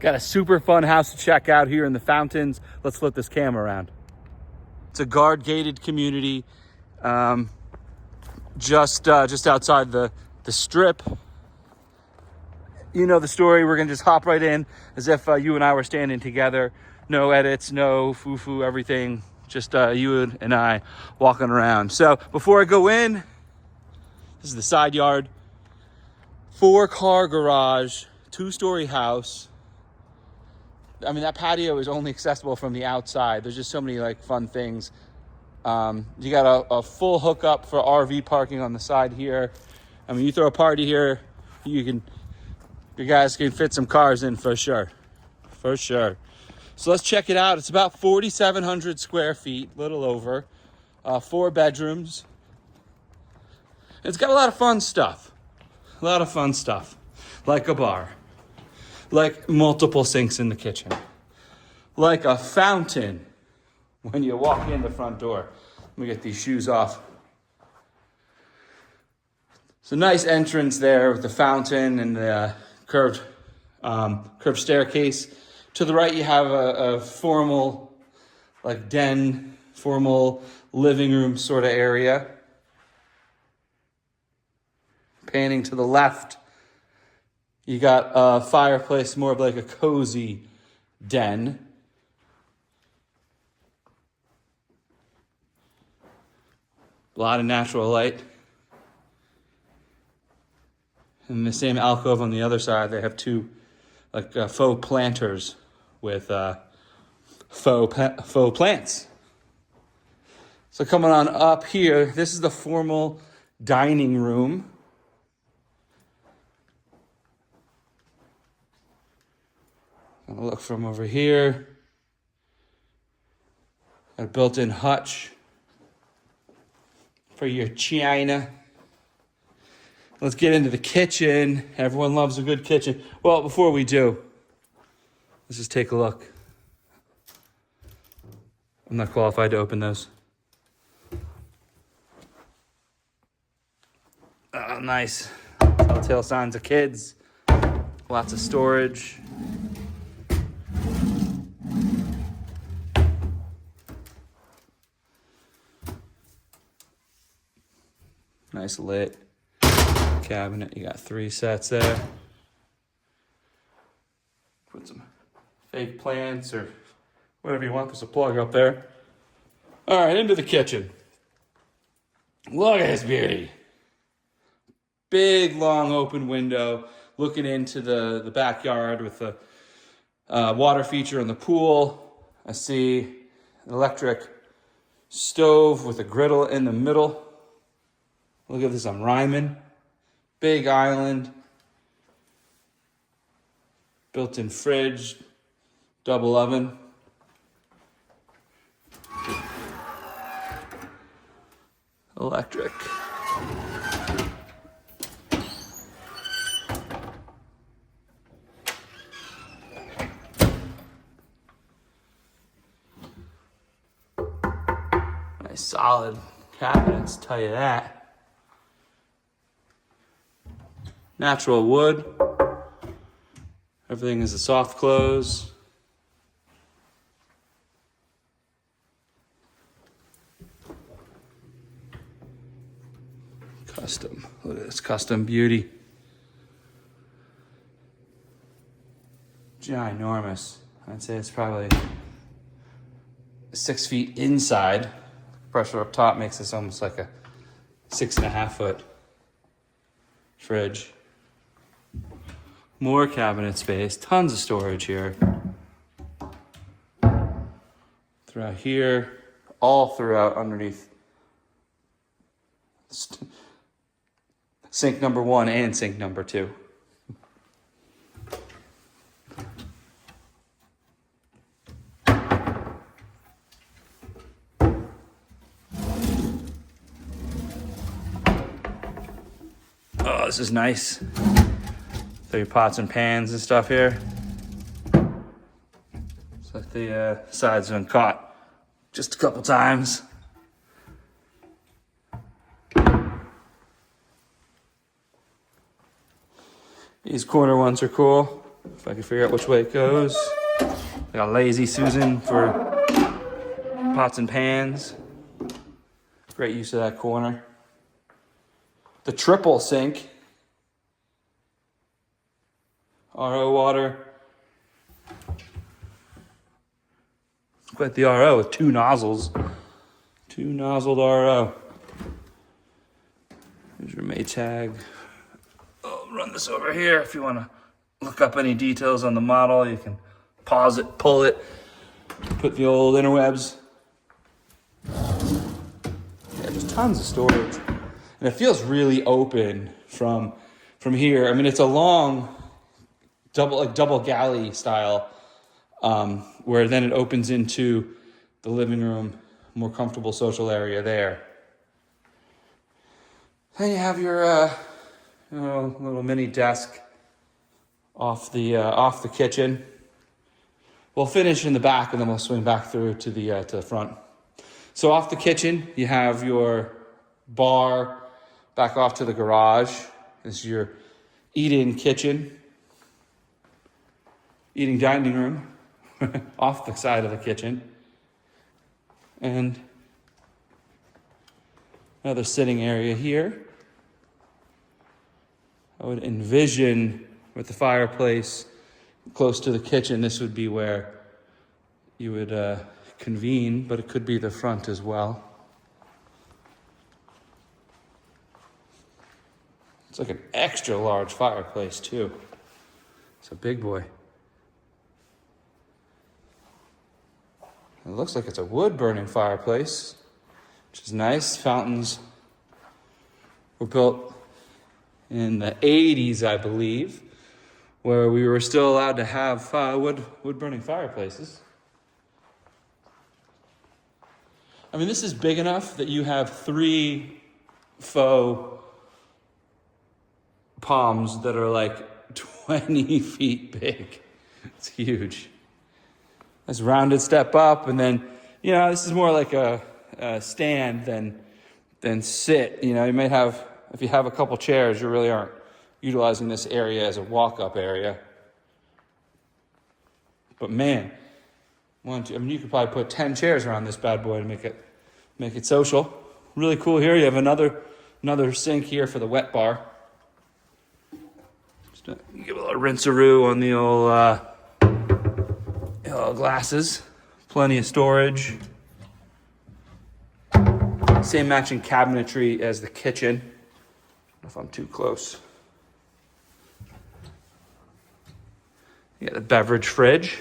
Got a super fun house to check out here in the Fountains. Let's flip this camera around. It's a guard-gated community, just outside the strip. You know the story. We're gonna just hop right in as if you and I were standing together. No edits, no foo-foo, everything. Just you and I walking around. So before I go in, this is the side yard. 4-car garage, 2-story house. I mean, that patio is only accessible from the outside. There's just so many like fun things. You got a full hookup for RV parking on the side here. I mean, you throw a party here, you guys can fit some cars in for sure. For sure. So let's check it out. It's about 4,700 square feet, little over. 4 bedrooms. It's got a lot of fun stuff. A lot of fun stuff. Like a bar. Like multiple sinks in the kitchen. Like a fountain when you walk in the front door. Let me get these shoes off. It's a nice entrance there with the fountain and the curved staircase. To the right, you have a formal, like den, formal living room sort of area. Panning to the left, you got a fireplace, more of like a cozy den. A lot of natural light. In the same alcove on the other side, they have 2 like faux planters with faux plants. So coming on up here, this is the formal dining room. I'll look from over here. Got a built-in hutch for your china. Let's get into the kitchen. Everyone loves a good kitchen. Well, before we do, let's just take a look. I'm not qualified to open those. Oh, nice. Telltale signs of kids. Lots of storage. Nice lit cabinet. You got 3 sets there. Put some fake plants or whatever you want. There's a plug up there. All right, into the kitchen. Look at this beauty. Big, long, open window looking into the backyard with the water feature in the pool. I see an electric stove with a griddle in the middle. Look at this, I'm rhyming. Big island. Built-in fridge. Double oven. Electric. Nice solid cabinets, tell you that. Natural wood. Everything is a soft close. Custom. Look at this custom beauty. Ginormous. I'd say it's probably 6 feet inside. Pressure up top makes this almost like a 6.5 foot fridge. More cabinet space, tons of storage here. Throughout here, all throughout underneath. Sink number 1 and sink number 2. Oh, this is nice. Throw your pots and pans and stuff here. So that the sides have been caught just a couple times. These corner ones are cool. If I can figure out which way it goes. I got Lazy Susan for pots and pans. Great use of that corner. The triple sink. RO water. Quite the RO with 2 nozzles. 2 nozzled RO. Here's your Maytag. I'll run this over here if you want to look up any details on the model. You can pause it, pull it, put the old interwebs. Yeah, just tons of storage. And it feels really open from here. I mean, it's a long double galley style, where then it opens into the living room, more comfortable social area there. Then you have your little mini desk off the kitchen. We'll finish in the back and then we'll swing back through to the front. So off the kitchen, you have your bar. Back off to the garage is your eat-in kitchen, eating dining room off the side of the kitchen, and another sitting area here. I would envision with the fireplace close to the kitchen, this would be where you would convene, but it could be the front as well. It's like an extra large fireplace too. It's a big boy. It looks like it's a wood burning fireplace, which is nice. Fountains were built in the 80s, I believe, where we were still allowed to have wood burning fireplaces. I mean, this is big enough that you have 3 faux palms that are like 20 feet big. It's huge. This rounded step up, and then, this is more like a stand than sit. You may have, if you have a couple chairs, you really aren't utilizing this area as a walk-up area. But man, you could probably put 10 chairs around this bad boy to make it social. Really cool here. You have another sink here for the wet bar. Just give a little rinse-a-roo on the old glasses. Plenty of storage. Same matching cabinetry as the kitchen. I don't know if I'm too close. You got the beverage fridge.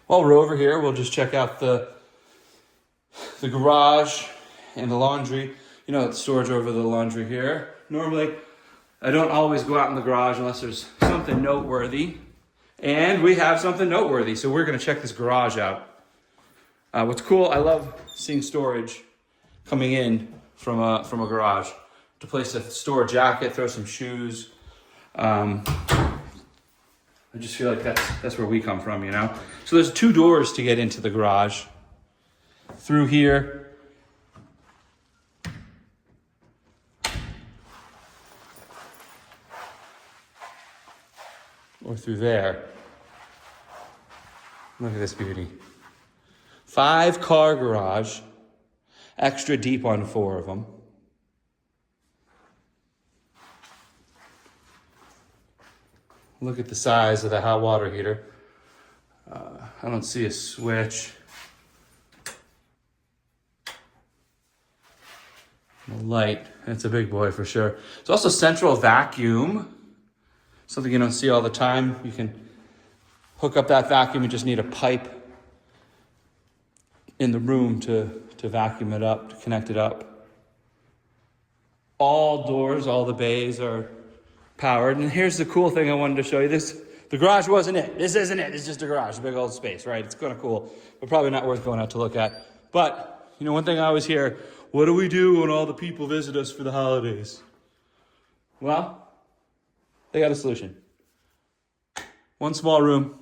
While we're over here, we'll just check out the garage and the laundry. The storage over the laundry here. Normally, I don't always go out in the garage unless there's something noteworthy. And we have something noteworthy, so we're going to check this garage out. What's cool, I love seeing storage coming in from a garage. To place to store a jacket, throw some shoes. I just feel like that's where we come from, So there's 2 doors to get into the garage. Through here. Or through there. Look at this beauty. 5-car garage. Extra deep on 4 of them. Look at the size of the hot water heater. I don't see a switch. The light, it's a big boy for sure. There's also central vacuum. Something you don't see all the time. You can hook up that vacuum. You just need a pipe in the room to vacuum it up, to connect it up. All doors, all the bays are powered. And here's the cool thing I wanted to show you. The garage wasn't it. This isn't it. It's just a garage, a big old space, right? It's kind of cool, but probably not worth going out to look at. But, one thing I always hear, what do we do when all the people visit us for the holidays? Well, they got a solution. 1 small room.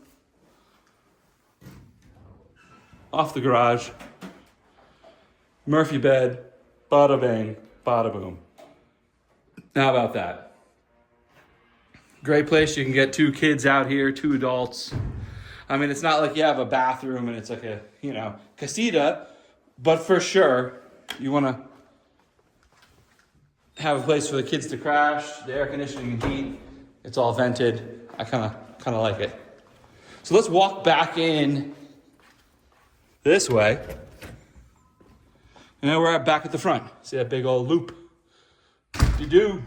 Off the garage. Murphy bed. Bada bang, bada boom. How about that? Great place. You can get 2 kids out here, 2 adults. I mean, it's not like you have a bathroom and it's like a, casita, but for sure, you want to have a place for the kids to crash, the air conditioning and heat. It's all vented. I kind of like it. So let's walk back in this way. And now we're back at the front. See that big old loop? You do.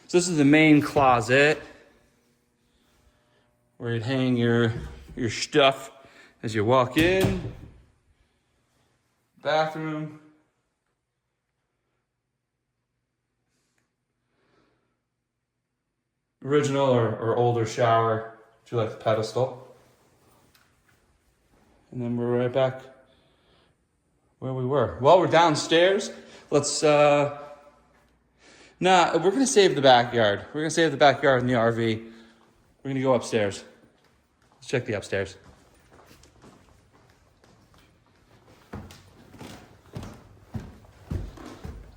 So this is the main closet where you'd hang your stuff as you walk in. Bathroom. Original or older shower. Do you like the pedestal? And then we're right back where we were. Well, we're downstairs. Let's, we're going to save the backyard. We're going to save the backyard in the RV. We're going to go upstairs. Let's check the upstairs.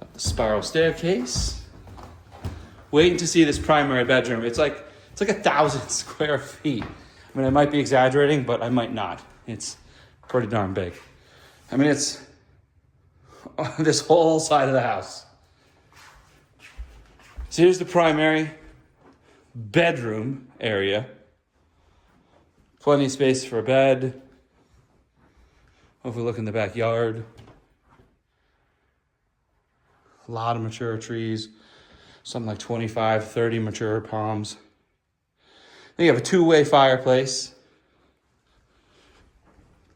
Up the spiral staircase. Waiting to see this primary bedroom. It's like 1,000 square feet. I mean, I might be exaggerating, but I might not. It's pretty darn big. I mean, it's this whole side of the house. So here's the primary bedroom area. Plenty of space for a bed. Overlooking the backyard. A lot of mature trees. Something like 25, 30 mature palms. Then you have a 2-way fireplace.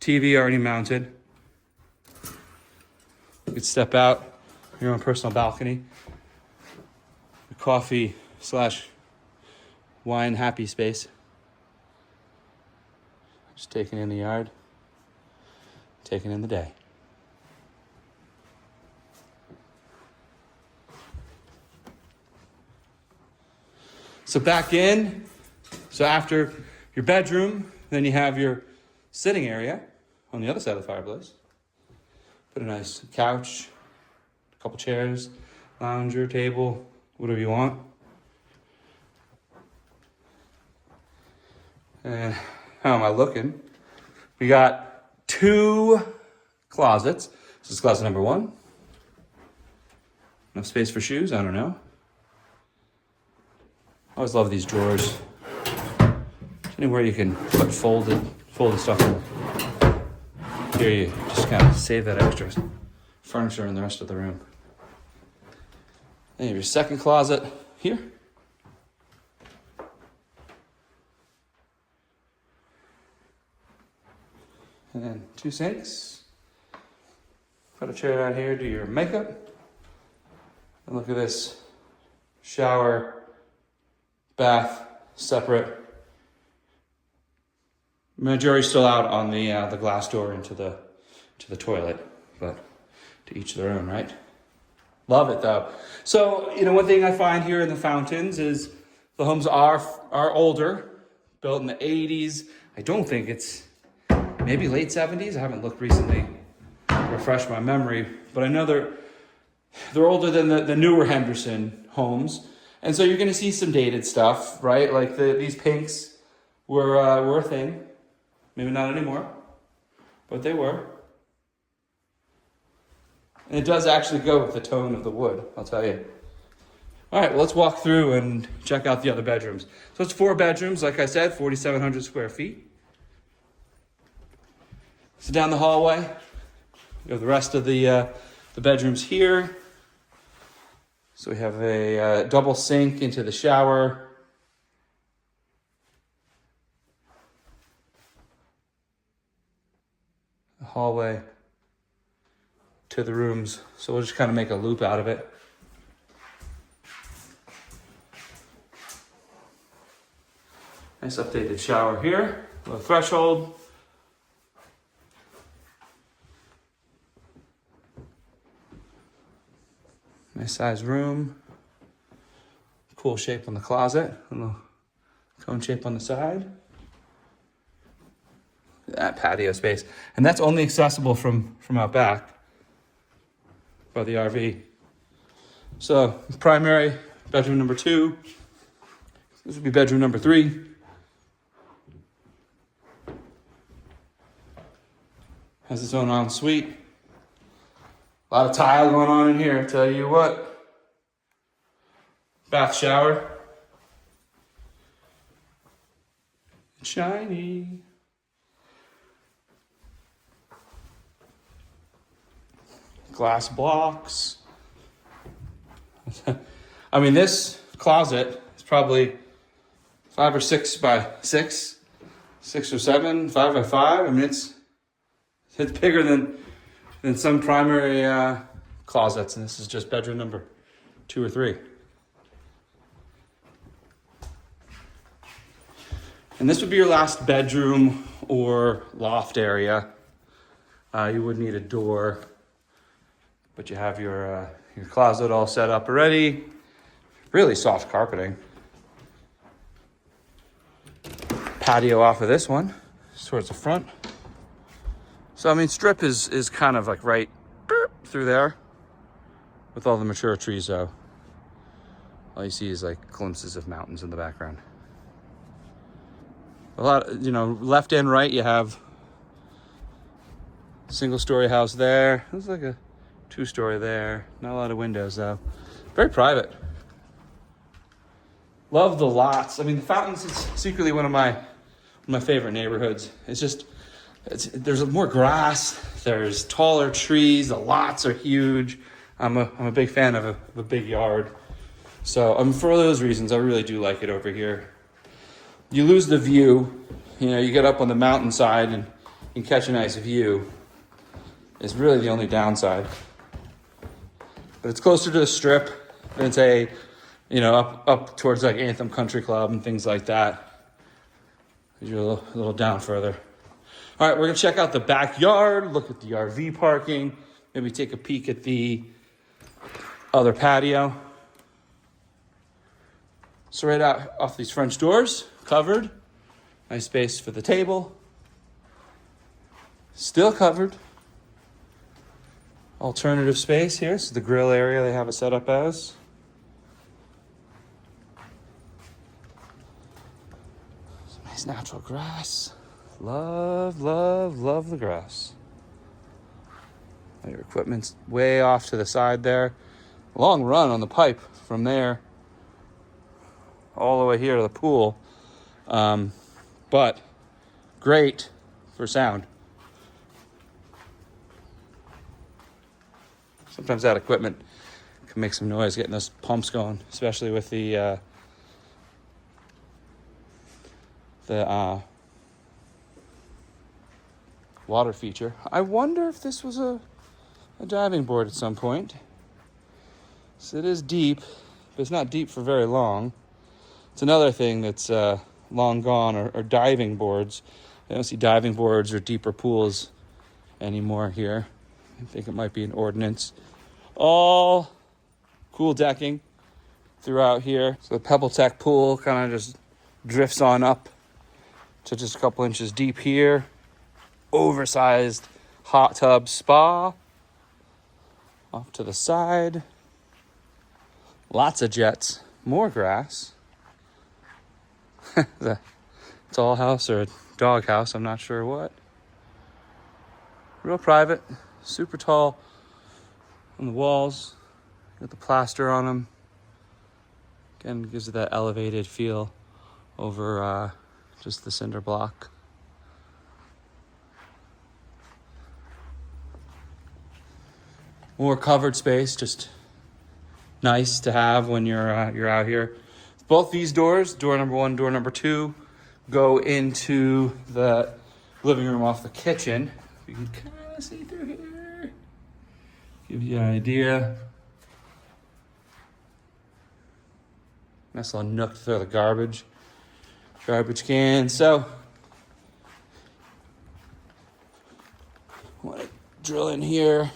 TV already mounted. You could step out, your own personal balcony. A coffee/wine happy space. Just taking in the yard, taking in the day. So back in, so after your bedroom, then you have your sitting area on the other side of the fireplace. Put a nice couch, a couple chairs, lounger, table, whatever you want. And how am I looking? We got 2 closets. This is closet number 1. Enough space for shoes? I don't know. I always love these drawers. Anywhere you can put folded stuff in. Here you just kind of save that extra furniture in the rest of the room. Then you have your second closet here. And then 2 sinks. Put a chair out here, do your makeup. And look at this. Shower, bath, separate. Jury's still out on the glass door into the toilet, but to each their own, right? Love it though. So one thing I find here in the Fountains is the homes are older, built in the 80s. I don't think it's maybe late 70s. I haven't looked recently, refresh my memory, but I know they're older than the newer Henderson homes. And so you're going to see some dated stuff, right? Like these pinks were a thing. Maybe not anymore, but they were. And it does actually go with the tone of the wood, I'll tell you. All right, well, let's walk through and check out the other bedrooms. So it's 4 bedrooms, like I said, 4,700 square feet. So down the hallway, we have the rest of the bedrooms here. So we have a double sink into the shower. The hallway to the rooms. So we'll just kind of make a loop out of it. Nice updated shower here. Low threshold. Nice size room. Cool shape on the closet. A little cone shape on the side. That patio space. And that's only accessible from out back by the RV. So primary, bedroom number 2. This would be bedroom number 3. Has its own ensuite. A lot of tile going on in here, tell you what. Bath shower. Shiny. Glass blocks. I mean, this closet is probably 5 or 6 by 6, 6 or 7, 5 by 5. I mean, it's bigger than some primary closets, and this is just bedroom number 2 or 3. And this would be your last bedroom or loft area. You would need a door, but you have your closet all set up already. Really soft carpeting. Patio off of this one, towards the front. So I mean, strip is kind of like right through there, with all the mature trees though. All you see is like glimpses of mountains in the background. A lot, left and right, you have single-story house there. There's like a 2-story there. Not a lot of windows though. Very private. Love the lots. I mean, the Fountains is secretly one of my favorite neighborhoods. There's more grass. There's taller trees. The lots are huge. I'm a big fan of a big yard. So for those reasons, I really do like it over here. You lose the view. You get up on the mountainside and you can catch a nice view. It's really the only downside. But it's closer to the strip than say, up towards like Anthem Country Club and things like that. You're a little down further. All right, we're gonna check out the backyard, look at the RV parking, maybe take a peek at the other patio. So right out off these French doors, covered. Nice space for the table. Still covered. Alternative space here. This is the grill area they have it set up as. Some nice natural grass. Love, love, love the grass. Your equipment's way off to the side there. Long run on the pipe from there all the way here to the pool. But great for sound. Sometimes that equipment can make some noise getting those pumps going, especially with the water feature. I wonder if this was a diving board at some point. So it is deep, but it's not deep for very long. It's another thing that's long gone, or diving boards. I don't see diving boards or deeper pools anymore here. I think it might be an ordinance. All cool decking throughout here. So the Pebble Tech pool kind of just drifts on up to just a couple inches deep here. Oversized hot tub spa off to the side. Lots of jets. More grass. The tall house or a dog house, I'm not sure what. Real private, super tall on the walls. Got the plaster on them. Again, gives it that elevated feel over just the cinder block. More covered space, just nice to have when you're out here. Both these doors, door number 1, door number 2, go into the living room off the kitchen. You can kind of see through here. Give you an idea. Nice little nook to throw the garbage can. So, I want to drill in here.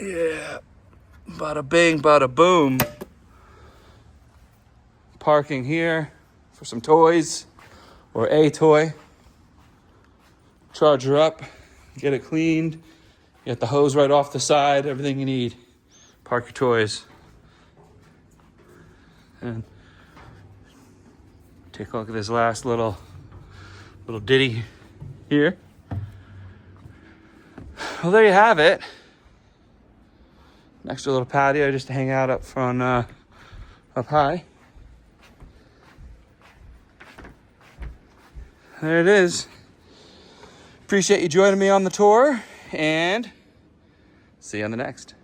Yeah, bada bing, bada boom. Parking here for some toys or a toy. Charger up, get it cleaned. You got the hose right off the side, everything you need. Park your toys. And take a look at this last little ditty here. Well, there you have it. An extra little patio just to hang out up front, up high. There it is. Appreciate you joining me on the tour, and see you on the next.